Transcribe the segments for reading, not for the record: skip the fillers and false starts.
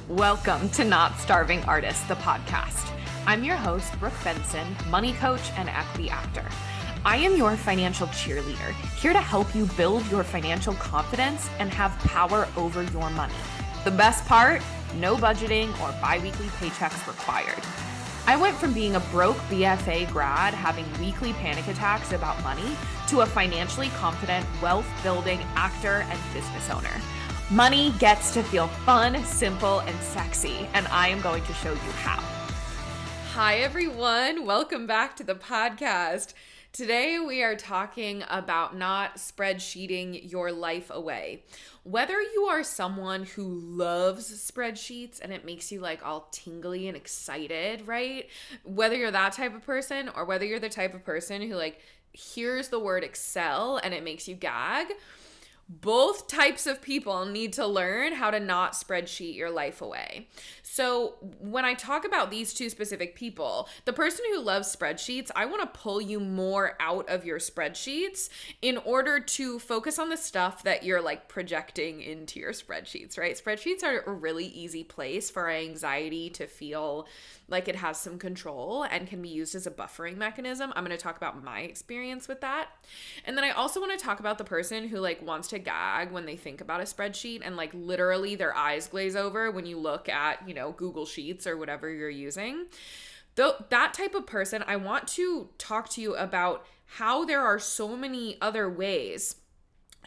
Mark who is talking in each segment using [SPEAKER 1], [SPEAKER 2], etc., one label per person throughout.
[SPEAKER 1] Welcome to Not Starving Artist, the podcast. I'm your host, Brooke Benson, money coach and equity actor. I am your financial cheerleader, here to help you build your financial confidence and have power over your money. The best part, no budgeting or bi-weekly paychecks required. I went from being a broke BFA grad having weekly panic attacks about money to a financially confident, wealth-building actor and business owner. Money gets to feel fun, simple, and sexy, and I am going to show you how. Hi, everyone. Welcome back to the podcast. Today, we are talking about not spreadsheeting your life away. Whether you are someone who loves spreadsheets and it makes you like all tingly and excited, right? Whether you're that type of person or whether you're the type of person who like hears the word Excel and it makes you gag, both types of people need to learn how to not spreadsheet your life away. So when I talk about these two specific people, the person who loves spreadsheets, I want to pull you more out of your spreadsheets in order to focus on the stuff that you're like projecting into your spreadsheets, right? Spreadsheets are a really easy place for our anxiety to feel like it has some control and can be used as a buffering mechanism. I'm going to talk about my experience with that. And then I also want to talk about the person who like wants to gag when they think about a spreadsheet and like literally their eyes glaze over when you look at, Google Sheets or whatever you're using. Though that type of person, I want to talk to you about how there are so many other ways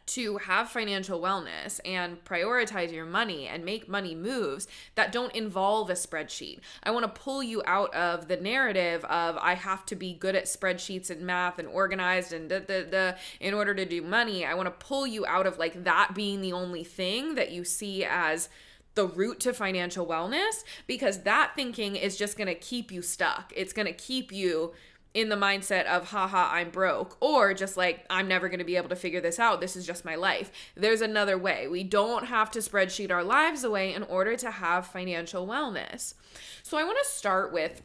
[SPEAKER 1] to have financial wellness and prioritize your money and make money moves that don't involve a spreadsheet. I want to pull you out of the narrative of I have to be good at spreadsheets and math and organized and in order to do money. I want to pull you out of like that being the only thing that you see as the route to financial wellness, because that thinking is just going to keep you stuck. It's going to keep you in the mindset of, haha, I'm broke, or just like, I'm never going to be able to figure this out. This is just my life. There's another way. We don't have to spreadsheet our lives away in order to have financial wellness. So I want to start with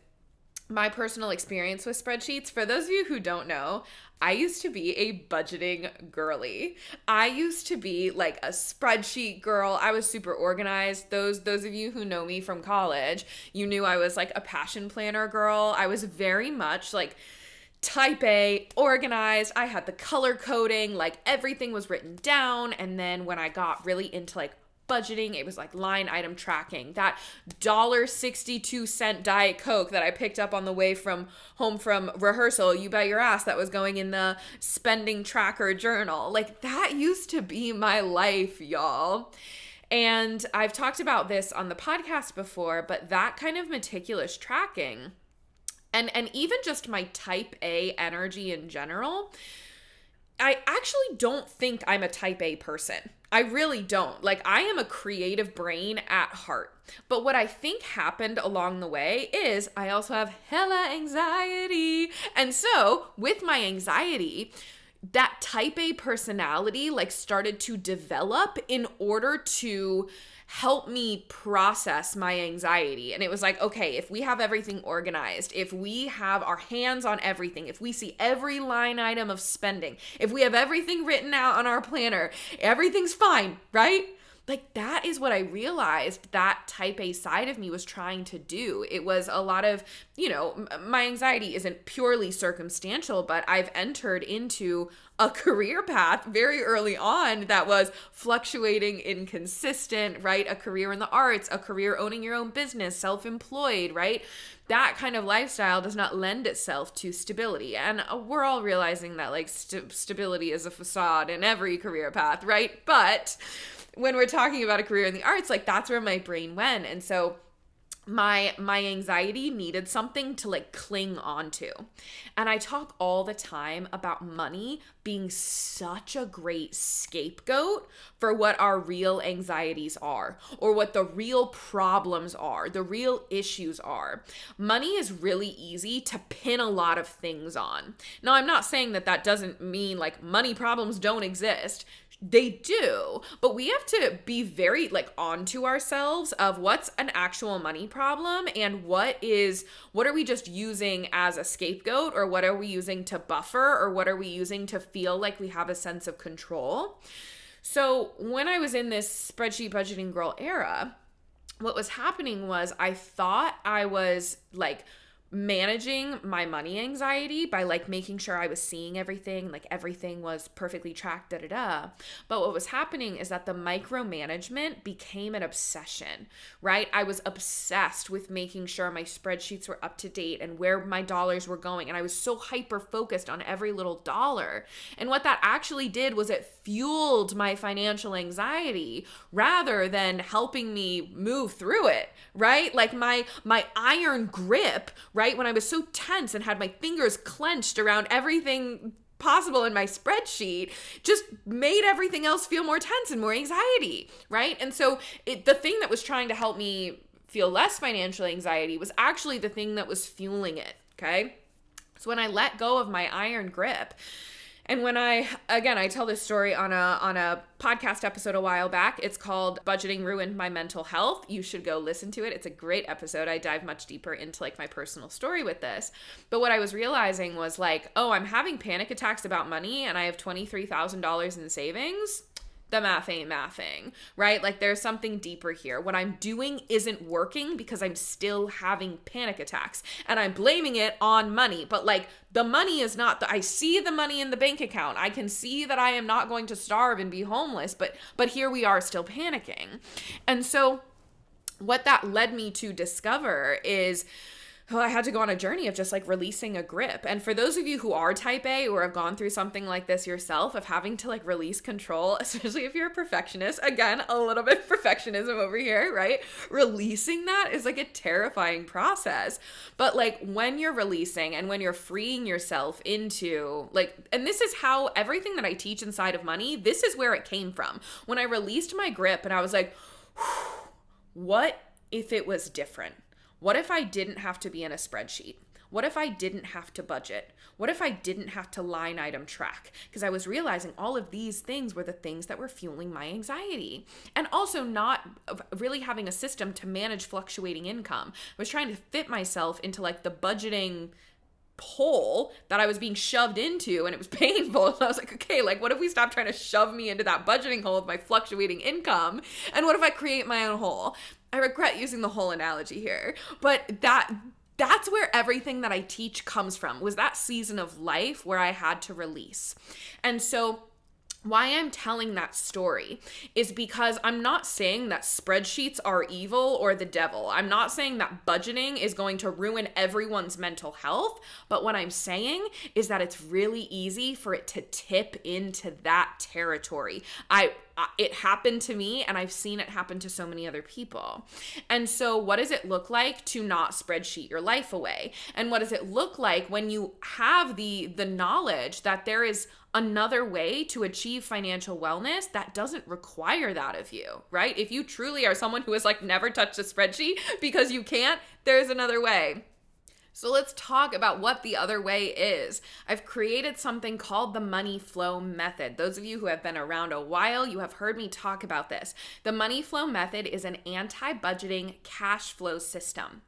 [SPEAKER 1] my personal experience with spreadsheets. For those of you who don't know, I used to be a budgeting girly. I used to be like a spreadsheet girl. I was super organized. Those of you who know me from college, you knew I was like a passion planner girl. I was very much like type A, organized. I had the color coding, like everything was written down. And then when I got really into like budgeting, it was like line item tracking. That $1.62 Diet Coke that I picked up on the way home from rehearsal, you bet your ass that was going in the spending tracker journal. Like that used to be my life, y'all. And I've talked about this on the podcast before, but that kind of meticulous tracking and even just my type A energy in general, I actually don't think I'm a type A person. I really don't. Like, I am a creative brain at heart. But what I think happened along the way is I also have hella anxiety. And so with my anxiety, that type A personality like started to develop in order to help me process my anxiety. And it was like, okay, if we have everything organized, if we have our hands on everything, if we see every line item of spending, if we have everything written out on our planner, everything's fine, right? Like that is what I realized that type A side of me was trying to do. It was a lot of, my anxiety isn't purely circumstantial, but I've entered into a career path very early on that was fluctuating, inconsistent, right? A career in the arts, a career owning your own business, self-employed, right? That kind of lifestyle does not lend itself to stability. And we're all realizing that like stability is a facade in every career path, right? But when we're talking about a career in the arts, like that's where my brain went. And so my anxiety needed something to like cling onto. And I talk all the time about money being such a great scapegoat for what our real anxieties are, or what the real problems are, the real issues are. Money is really easy to pin a lot of things on. Now, I'm not saying that doesn't mean like money problems don't exist. They do, but we have to be very like onto ourselves of what's an actual money problem and what are we just using as a scapegoat, or what are we using to buffer, or what are we using to feel like we have a sense of control. So when I was in this spreadsheet budgeting girl era, what was happening was I thought I was like managing my money anxiety by like making sure I was seeing everything, like everything was perfectly tracked, da da da. But what was happening is that the micromanagement became an obsession, right? I was obsessed with making sure my spreadsheets were up to date and where my dollars were going. And I was so hyper focused on every little dollar. And what that actually did was it fueled my financial anxiety rather than helping me move through it, right? Like my iron grip, right? When I was so tense and had my fingers clenched around everything possible in my spreadsheet, just made everything else feel more tense and more anxiety, right? And so the thing that was trying to help me feel less financial anxiety was actually the thing that was fueling it, okay? So when I let go of my iron grip, and when I tell this story on a podcast episode a while back. It's called Budgeting Ruined My Mental Health. You should go listen to it. It's a great episode. I dive much deeper into like my personal story with this. But what I was realizing was like, oh, I'm having panic attacks about money and I have $23,000 in savings. The math ain't mathing, right? Like there's something deeper here. What I'm doing isn't working because I'm still having panic attacks and I'm blaming it on money. But like the money is not, I see the money in the bank account. I can see that I am not going to starve and be homeless, but here we are still panicking. And so what that led me to discover is, I had to go on a journey of just like releasing a grip. And for those of you who are type A or have gone through something like this yourself, of having to like release control, especially if you're a perfectionist, again, a little bit of perfectionism over here, right? Releasing that is like a terrifying process. But like when you're releasing and when you're freeing yourself into like, and this is how everything that I teach inside of money, this is where it came from. When I released my grip and I was like, what if it was different? What if I didn't have to be in a spreadsheet? What if I didn't have to budget? What if I didn't have to line item track? Because I was realizing all of these things were the things that were fueling my anxiety. And also not really having a system to manage fluctuating income. I was trying to fit myself into like the budgeting hole that I was being shoved into, and it was painful. And I was like, okay, like what if we stop trying to shove me into that budgeting hole of my fluctuating income? And what if I create my own hole? I regret using the whole analogy here, but that's where everything that I teach comes from, was that season of life where I had to release. And so why I'm telling that story is because I'm not saying that spreadsheets are evil or the devil. I'm not saying that budgeting is going to ruin everyone's mental health, but what I'm saying is that it's really easy for it to tip into that territory. It happened to me, and I've seen it happen to so many other people. And so what does it look like to not spreadsheet your life away? And what does it look like when you have the knowledge that there is another way to achieve financial wellness that doesn't require that of you, right? If you truly are someone who has like never touched a spreadsheet because you can't, there's another way. So let's talk about what the other way is. I've created something called the money flow method. Those of you who have been around a while, you have heard me talk about this. The money flow method is an anti-budgeting cash flow system.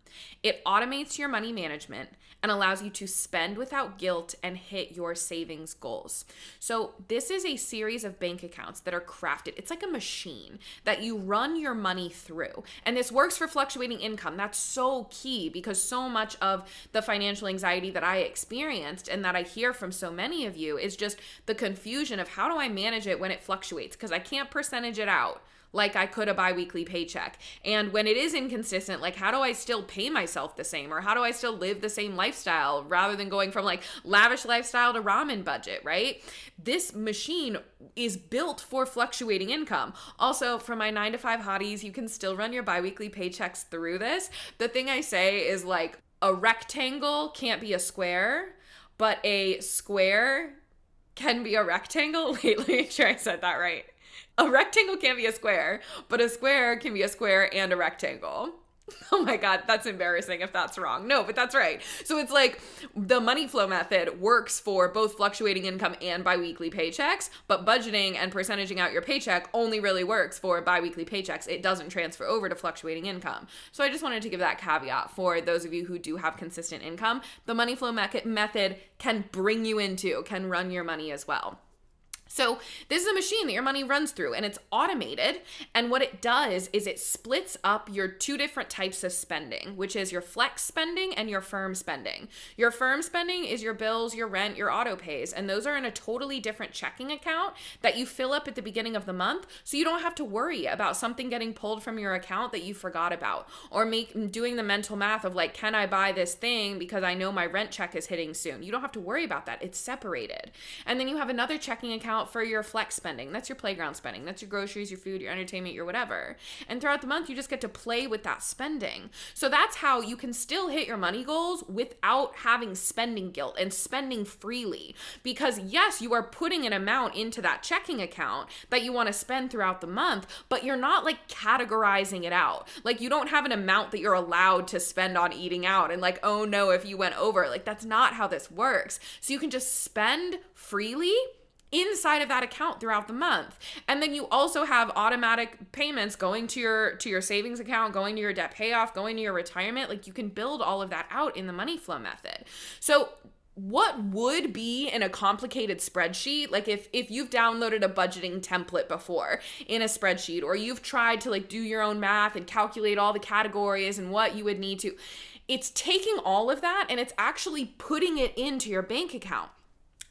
[SPEAKER 1] It automates your money management and allows you to spend without guilt and hit your savings goals. So this is a series of bank accounts that are crafted. It's like a machine that you run your money through. And this works for fluctuating income. That's so key because so much of the financial anxiety that I experienced and that I hear from so many of you is just the confusion of how do I manage it when it fluctuates? Because I can't percentage it out like I could a biweekly paycheck. And when it is inconsistent, like how do I still pay myself the same? Or how do I still live the same lifestyle rather than going from like lavish lifestyle to ramen budget, right? This machine is built for fluctuating income. Also, for my 9-to-5 hotties, you can still run your biweekly paychecks through this. The thing I say is like a rectangle can't be a square, but a square can be a rectangle. Wait, let me make sure I said that right. A rectangle can't be a square, but a square can be a square and a rectangle. Oh my God, that's embarrassing if that's wrong. No, but that's right. So it's like the money flow method works for both fluctuating income and biweekly paychecks, but budgeting and percentaging out your paycheck only really works for biweekly paychecks. It doesn't transfer over to fluctuating income. So I just wanted to give that caveat for those of you who do have consistent income. The money flow method can bring you into, can run your money as well. So this is a machine that your money runs through, and it's automated. And what it does is it splits up your two different types of spending, which is your flex spending and your firm spending. Your firm spending is your bills, your rent, your auto pays, and those are in a totally different checking account that you fill up at the beginning of the month, so you don't have to worry about something getting pulled from your account that you forgot about, or doing the mental math of like, can I buy this thing because I know my rent check is hitting soon? You don't have to worry about that. It's separated. And then you have another checking account for your flex spending. That's your playground spending. That's your groceries, your food, your entertainment, your whatever. And throughout the month, you just get to play with that spending. So that's how you can still hit your money goals without having spending guilt and spending freely. Because yes, you are putting an amount into that checking account that you want to spend throughout the month, but you're not like categorizing it out. Like you don't have an amount that you're allowed to spend on eating out and like, oh no, if you went over, like that's not how this works. So you can just spend freely inside of that account throughout the month. And then you also have automatic payments going to your savings account, going to your debt payoff, going to your retirement. Like you can build all of that out in the money flow method. So what would be in a complicated spreadsheet, like if you've downloaded a budgeting template before in a spreadsheet, or you've tried to like do your own math and calculate all the categories and what you would need to, it's taking all of that and it's actually putting it into your bank account.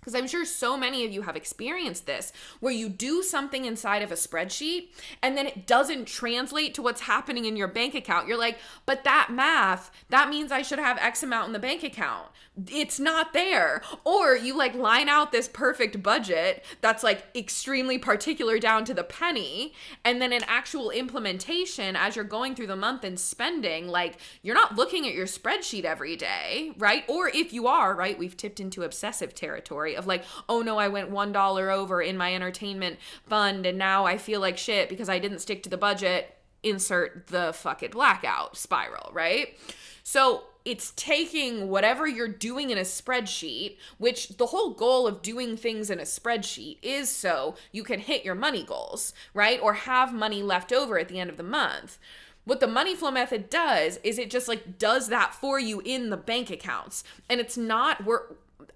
[SPEAKER 1] Because I'm sure so many of you have experienced this, where you do something inside of a spreadsheet and then it doesn't translate to what's happening in your bank account. You're like, but that math, that means I should have X amount in the bank account. It's not there. Or you like line out this perfect budget that's like extremely particular down to the penny. And then in actual implementation, as you're going through the month and spending, like you're not looking at your spreadsheet every day, right? Or if you are, right, we've tipped into obsessive territory of like, oh no, I went $1 over in my entertainment fund and now I feel like shit because I didn't stick to the budget. Insert the fuck it blackout spiral, right? So it's taking whatever you're doing in a spreadsheet, which the whole goal of doing things in a spreadsheet is so you can hit your money goals, right? Or have money left over at the end of the month. What the money flow method does is it just like does that for you in the bank accounts. And it's not,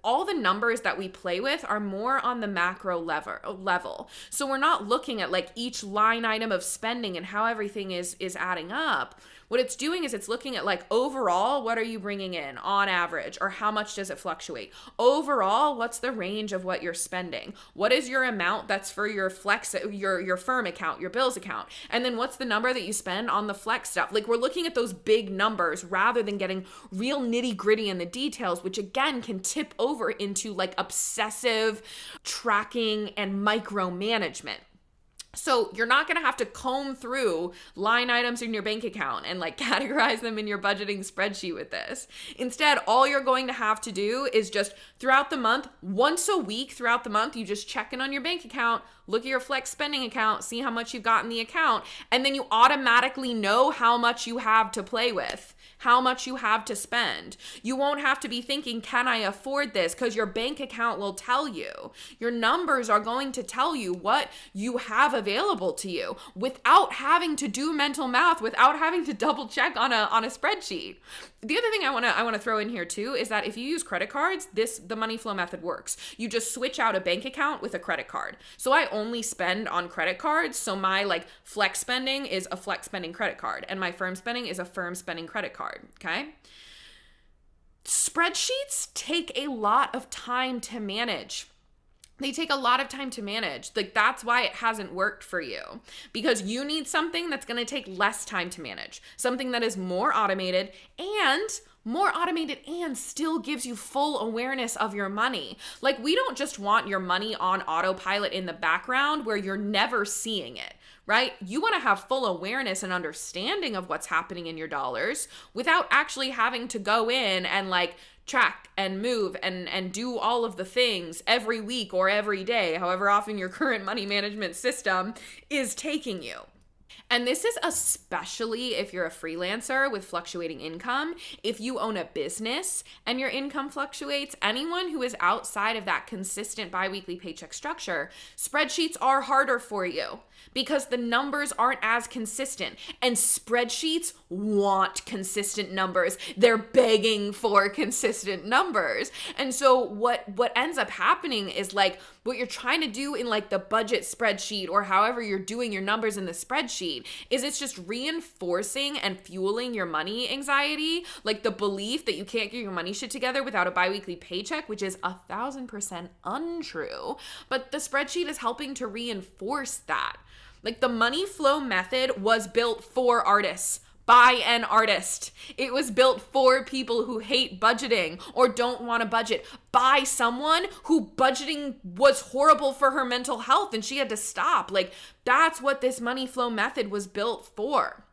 [SPEAKER 1] all the numbers that we play with are more on the macro level. So we're not looking at like each line item of spending and how everything is adding up. What it's doing is it's looking at like overall, what are you bringing in on average, or how much does it fluctuate? Overall, what's the range of what you're spending? What is your amount that's for your flex, your firm account, your bills account? And then what's the number that you spend on the flex stuff? Like we're looking at those big numbers rather than getting real nitty gritty in the details, which again can tip over into like obsessive tracking and micromanagement. So you're not going to have to comb through line items in your bank account and like categorize them in your budgeting spreadsheet with this. Instead, all you're going to have to do is just throughout the month, once a week throughout the month, you just check in on your bank account, look at your flex spending account, see how much you've got in the account, and then you automatically know how much you have to play with, how much you have to spend. You won't have to be thinking, can I afford this? Because your bank account will tell you. Your numbers are going to tell you what you have available to you without having to do mental math, without having to double check on a spreadsheet. The other thing I want to throw in here too is that if you use credit cards, the money flow method works. You just switch out a bank account with a credit card. So I only spend on credit cards. So my like flex spending is a flex spending credit card and my firm spending is a firm spending credit card. Okay. Spreadsheets take a lot of time to manage. They take a lot of time to manage. Like that's why it hasn't worked for you, because you need something that's going to take less time to manage, something that is more automated and still gives you full awareness of your money. Like we don't just want your money on autopilot in the background where you're never seeing it, right? You want to have full awareness and understanding of what's happening in your dollars without actually having to go in and like track and move and do all of the things every week or every day, however often your current money management system is taking you. And this is especially if you're a freelancer with fluctuating income. If you own a business and your income fluctuates, anyone who is outside of that consistent biweekly paycheck structure, spreadsheets are harder for you because the numbers aren't as consistent. And spreadsheets want consistent numbers. They're begging for consistent numbers. And so what ends up happening is like what you're trying to do in like the budget spreadsheet or however you're doing your numbers in the spreadsheet is it's just reinforcing and fueling your money anxiety, like the belief that you can't get your money shit together without a biweekly paycheck, which is 1,000% untrue. But the spreadsheet is helping to reinforce that. Like the money flow method was built for artists. By an artist. It was built for people who hate budgeting or don't want to budget. By someone who budgeting was horrible for her mental health and she had to stop. Like, that's what this money flow method was built for.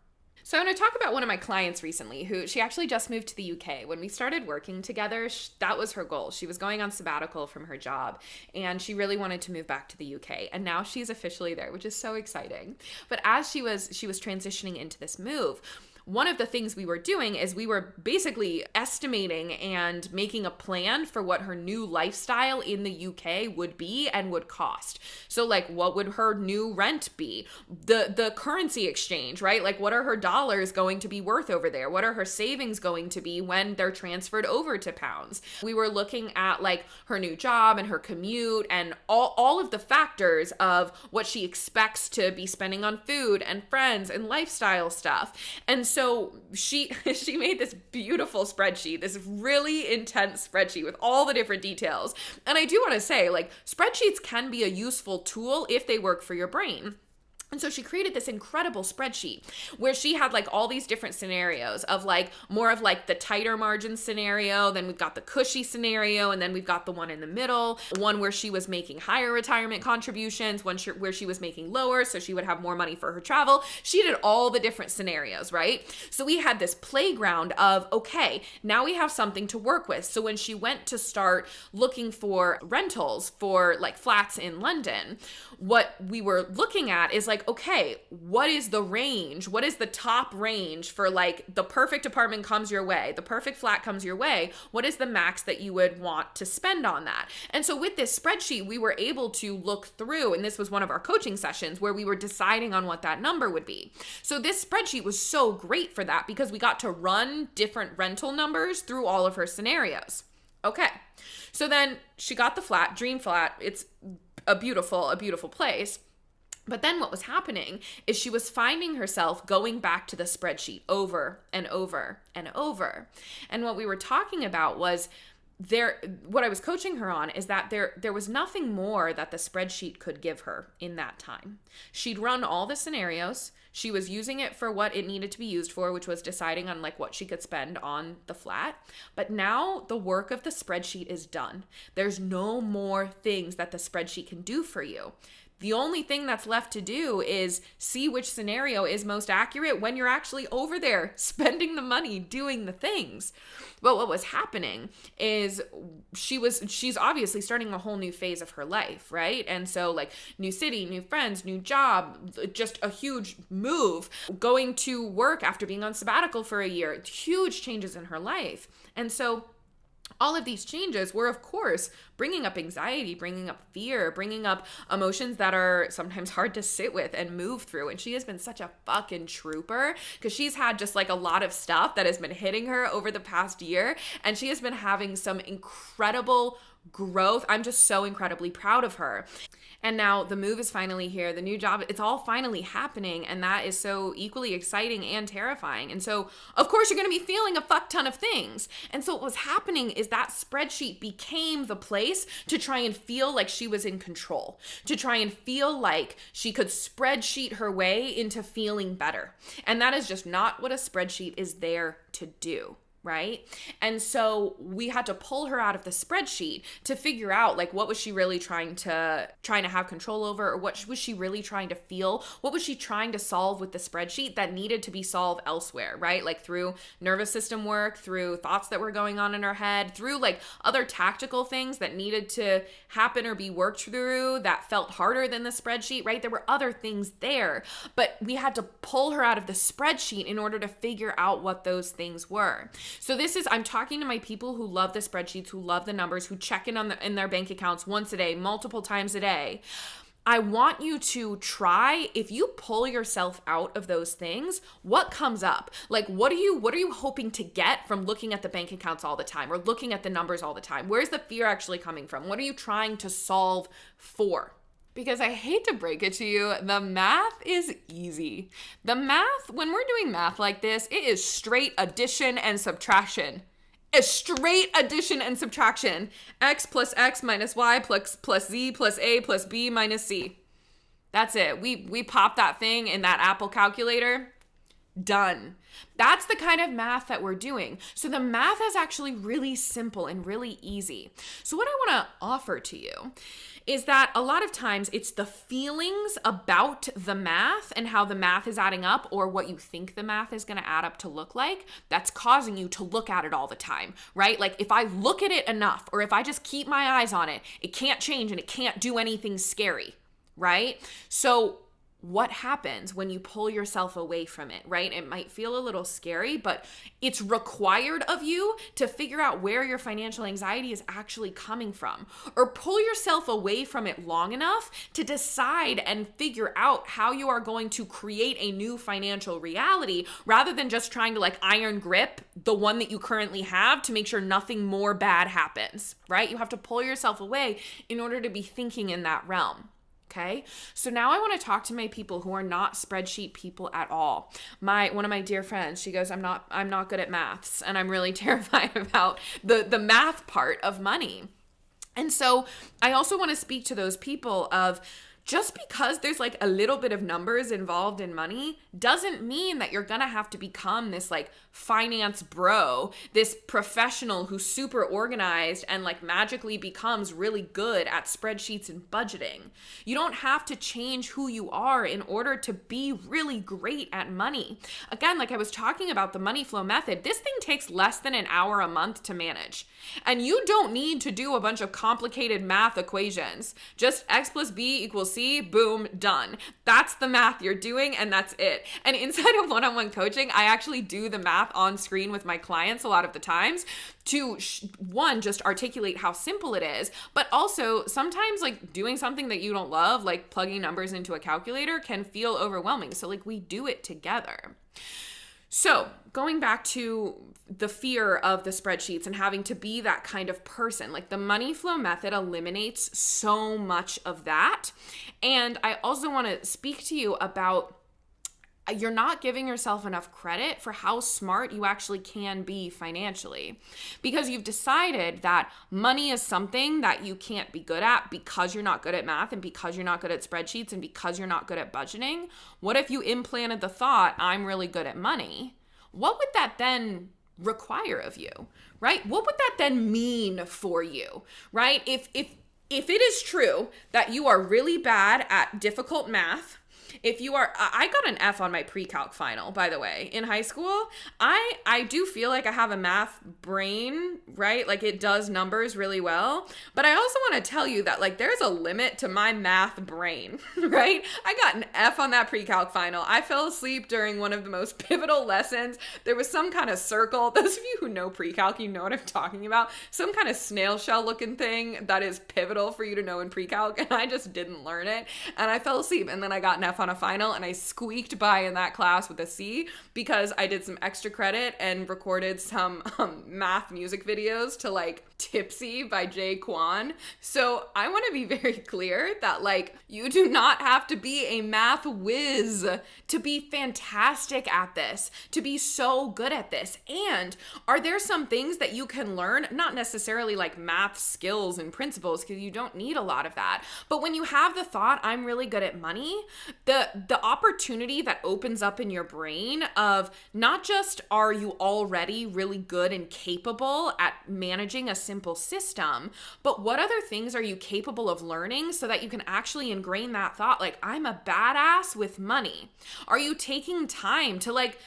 [SPEAKER 1] So I'm going to talk about one of my clients recently who she actually just moved to the UK. When we started working together, that was her goal. She was going on sabbatical from her job and she really wanted to move back to the UK. And now she's officially there, which is so exciting. But as she was transitioning into this move, one of the things we were doing is we were basically estimating and making a plan for what her new lifestyle in the UK would be and would cost. So like, what would her new rent be? The currency exchange, right? Like, what are her dollars going to be worth over there? What are her savings going to be when they're transferred over to pounds? We were looking at like her new job and her commute and all of the factors of what she expects to be spending on food and friends and lifestyle stuff. And so she made this beautiful spreadsheet, this really intense spreadsheet with all the different details. And I do want to say, like, spreadsheets can be a useful tool if they work for your brain. And so she created this incredible spreadsheet where she had like all these different scenarios of like more of like the tighter margin scenario. Then we've got the cushy scenario. And then we've got the one in the middle, one where she was making higher retirement contributions, one where she was making lower. So she would have more money for her travel. She did all the different scenarios, right? So we had this playground of, okay, now we have something to work with. So when she went to start looking for rentals for like flats in London, what we were looking at is like, okay, what is the range? What is the top range for like the perfect apartment comes your way, the perfect flat comes your way? What is the max that you would want to spend on that? And so with this spreadsheet, we were able to look through, and this was one of our coaching sessions where we were deciding on what that number would be. So this spreadsheet was so great for that because we got to run different rental numbers through all of her scenarios. Okay, so then she got the flat, dream flat. It's a beautiful place. But then what was happening is she was finding herself going back to the spreadsheet over and over and over. And what we were talking about was what I was coaching her on is that there was nothing more that the spreadsheet could give her in that time. She'd run all the scenarios. She was using it for what it needed to be used for, which was deciding on like what she could spend on the flat. But now the work of the spreadsheet is done. There's no more things that the spreadsheet can do for you. The only thing that's left to do is see which scenario is most accurate when you're actually over there spending the money, doing the things. But what was happening is she's obviously starting a whole new phase of her life, right? And so like new city, new friends, new job, just a huge move, going to work after being on sabbatical for a year, huge changes in her life. And so all of these changes were, of course, bringing up anxiety, bringing up fear, bringing up emotions that are sometimes hard to sit with and move through. And she has been such a fucking trooper because she's had just like a lot of stuff that has been hitting her over the past year. And she has been having some incredible growth. I'm just so incredibly proud of her. And now the move is finally here, the new job, it's all finally happening. And that is so equally exciting and terrifying. And so, of course, you're going to be feeling a fuck ton of things. And so what was happening is that spreadsheet became the place to try and feel like she was in control, to try and feel like she could spreadsheet her way into feeling better. And that is just not what a spreadsheet is there to do. right? And so we had to pull her out of the spreadsheet to figure out like what was she really trying to have control over, or what was she really trying to feel? What was she trying to solve with the spreadsheet that needed to be solved elsewhere, right? Like through nervous system work, through thoughts that were going on in her head, through like other tactical things that needed to happen or be worked through that felt harder than the spreadsheet, right? There were other things there, but we had to pull her out of the spreadsheet in order to figure out what those things were. So I'm talking to my people who love the spreadsheets, who love the numbers, who check in their bank accounts once a day, multiple times a day. I want you to try, if you pull yourself out of those things, what comes up? Like, what are you hoping to get from looking at the bank accounts all the time or looking at the numbers all the time? Where's the fear actually coming from? What are you trying to solve for? Because I hate to break it to you, the math is easy. The math, when we're doing math like this, it is straight addition and subtraction. It's straight addition and subtraction. X plus X minus Y plus Z plus A plus B minus C. That's it. We pop that thing in that Apple calculator. Done. That's the kind of math that we're doing. So the math is actually really simple and really easy. So what I want to offer to you is that a lot of times it's the feelings about the math and how the math is adding up, or what you think the math is going to add up to look like, that's causing you to look at it all the time, right? Like if I look at it enough, or if I just keep my eyes on it, it can't change and it can't do anything scary, right? So what happens when you pull yourself away from it, right? It might feel a little scary, but it's required of you to figure out where your financial anxiety is actually coming from, or pull yourself away from it long enough to decide and figure out how you are going to create a new financial reality, rather than just trying to like iron grip the one that you currently have to make sure nothing more bad happens, right? You have to pull yourself away in order to be thinking in that realm. Okay. So now I want to talk to my people who are not spreadsheet people at all. One of my dear friends, she goes, I'm not good at maths, and I'm really terrified about the math part of money. And so I also want to speak to those people of, just because there's like a little bit of numbers involved in money doesn't mean that you're gonna have to become this like finance bro, this professional who's super organized and like magically becomes really good at spreadsheets and budgeting. You don't have to change who you are in order to be really great at money. Again, like I was talking about the money flow method, this thing takes less than an hour a month to manage. And you don't need to do a bunch of complicated math equations. Just X plus B equals C, boom, done. That's the math you're doing, and that's it. And inside of one-on-one coaching, I actually do the math on screen with my clients a lot of the times to, one, just articulate how simple it is, but also sometimes like doing something that you don't love, like plugging numbers into a calculator, can feel overwhelming. So like we do it together. So going back to the fear of the spreadsheets and having to be that kind of person, like the money flow method eliminates so much of that. And I also want to speak to you about, you're not giving yourself enough credit for how smart you actually can be financially, because you've decided that money is something that you can't be good at because you're not good at math and because you're not good at spreadsheets and because you're not good at budgeting. What if you implanted the thought, I'm really good at money? What would that then require of you, right? What would that then mean for you, right? If it is true that you are really bad at difficult math, if you are, I got an F on my pre-calc final, by the way, in high school. I do feel like I have a math brain, right? Like it does numbers really well. But I also want to tell you that like there's a limit to my math brain, right? I got an F on that pre-calc final. I fell asleep during one of the most pivotal lessons. There was some kind of circle. Those of you who know pre-calc, you know what I'm talking about. Some kind of snail shell looking thing that is pivotal for you to know in pre-calc. And I just didn't learn it. And I fell asleep, and then I got an F on a final, and I squeaked by in that class with a C because I did some extra credit and recorded some math music videos to like Tipsy by Jay Kwan. So I want to be very clear that like you do not have to be a math whiz to be fantastic at this, to be so good at this. And are there some things that you can learn, not necessarily like math skills and principles, because you don't need a lot of that. But when you have the thought, I'm really good at money, the opportunity that opens up in your brain of not just are you already really good and capable at managing a simple system, but what other things are you capable of learning so that you can actually ingrain that thought, like, I'm a badass with money? Are you taking time to like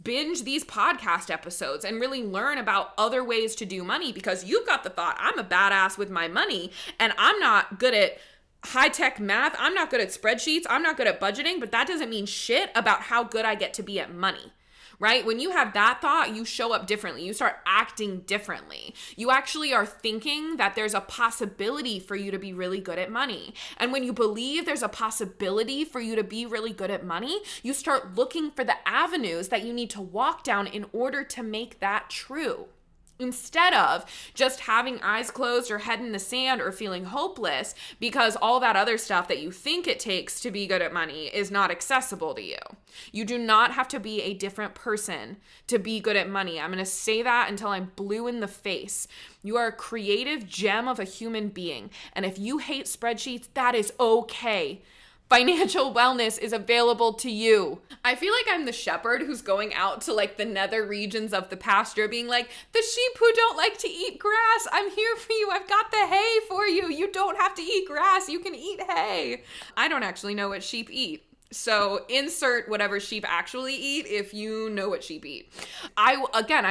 [SPEAKER 1] binge these podcast episodes and really learn about other ways to do money because you've got the thought, I'm a badass with my money and I'm not good at high-tech math, I'm not good at spreadsheets, I'm not good at budgeting, but that doesn't mean shit about how good I get to be at money, right? When you have that thought, you show up differently. You start acting differently. You actually are thinking that there's a possibility for you to be really good at money. And when you believe there's a possibility for you to be really good at money, you start looking for the avenues that you need to walk down in order to make that true. Instead of just having eyes closed or head in the sand or feeling hopeless because all that other stuff that you think it takes to be good at money is not accessible to you. You do not have to be a different person to be good at money. I'm going to say that until I'm blue in the face. You are a creative gem of a human being. And if you hate spreadsheets, that is okay. Financial wellness is available to you. I feel like I'm the shepherd who's going out to like the nether regions of the pasture being like, the sheep who don't like to eat grass, I'm here for you. I've got the hay for you. You don't have to eat grass. You can eat hay. I don't actually know what sheep eat. So insert whatever sheep actually eat if you know what sheep eat. I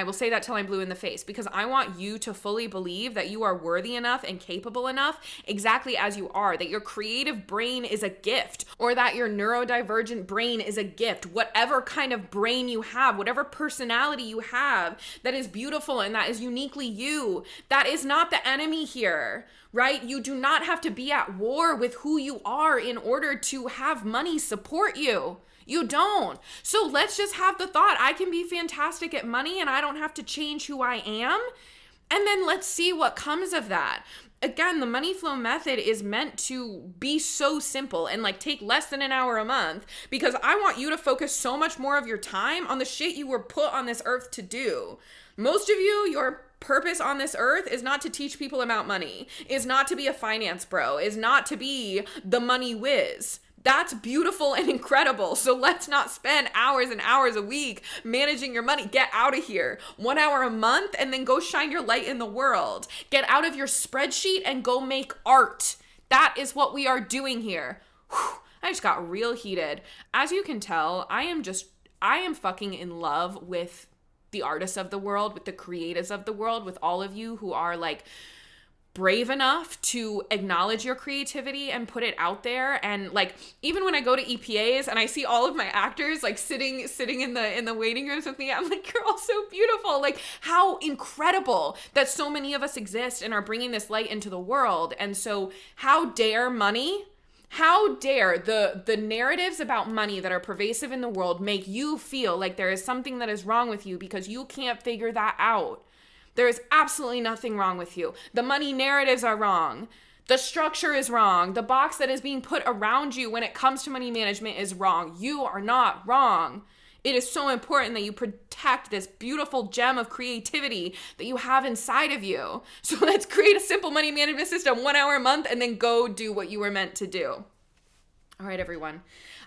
[SPEAKER 1] will say that till I'm blue in the face because I want you to fully believe that you are worthy enough and capable enough exactly as you are, that your creative brain is a gift or that your neurodivergent brain is a gift. Whatever kind of brain you have, whatever personality you have that is beautiful and that is uniquely you, that is not the enemy here. Right? You do not have to be at war with who you are in order to have money support you. You don't. So let's just have the thought, I can be fantastic at money and I don't have to change who I am. And then let's see what comes of that. Again, the money flow method is meant to be so simple and like take less than an hour a month because I want you to focus so much more of your time on the shit you were put on this earth to do. Most of you, your purpose on this earth is not to teach people about money, is not to be a finance bro, is not to be the money whiz. That's beautiful and incredible. So let's not spend hours and hours a week managing your money. Get out of here. 1 hour a month and then go shine your light in the world. Get out of your spreadsheet and go make art. That is what we are doing here. Whew, I just got real heated. As you can tell, I am fucking in love with the artists of the world, with the creatives of the world, with all of you who are like brave enough to acknowledge your creativity and put it out there. And like, even when I go to EPAs and I see all of my actors like sitting in the waiting rooms with me, I'm like, you're all so beautiful. Like, how incredible that so many of us exist and are bringing this light into the world. And so how dare money? How dare the narratives about money that are pervasive in the world make you feel like there is something that is wrong with you because you can't figure that out? There is absolutely nothing wrong with you. The money narratives are wrong. The structure is wrong. The box that is being put around you when it comes to money management is wrong. You are not wrong. It is so important that you protect this beautiful gem of creativity that you have inside of you. So let's create a simple money management system, 1 hour a month, and then go do what you were meant to do. All right, everyone.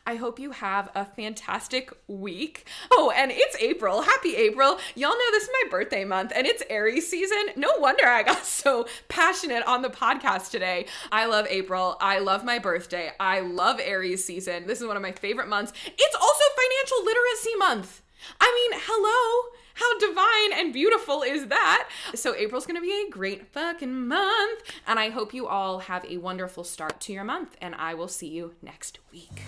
[SPEAKER 1] I hope you have a fantastic week. Oh, and it's April. Happy April. Y'all know this is my birthday month and it's Aries season. No wonder I got so passionate on the podcast today. I love April. I love my birthday. I love Aries season. This is one of my favorite months. It's also Financial Literacy Month. I mean, hello. How divine and beautiful is that? So April's gonna be a great fucking month. And I hope you all have a wonderful start to your month. And I will see you next week.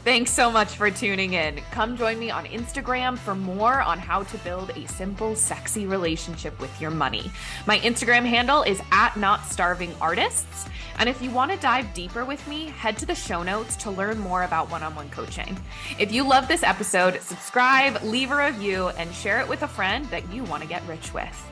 [SPEAKER 1] Thanks so much for tuning in. Come join me on Instagram for more on how to build a simple, sexy relationship with your money. My Instagram handle is @NotStarvingArtists. And if you want to dive deeper with me, head to the show notes to learn more about one-on-one coaching. If you love this episode, subscribe, leave a review, and share it with a friend that you want to get rich with.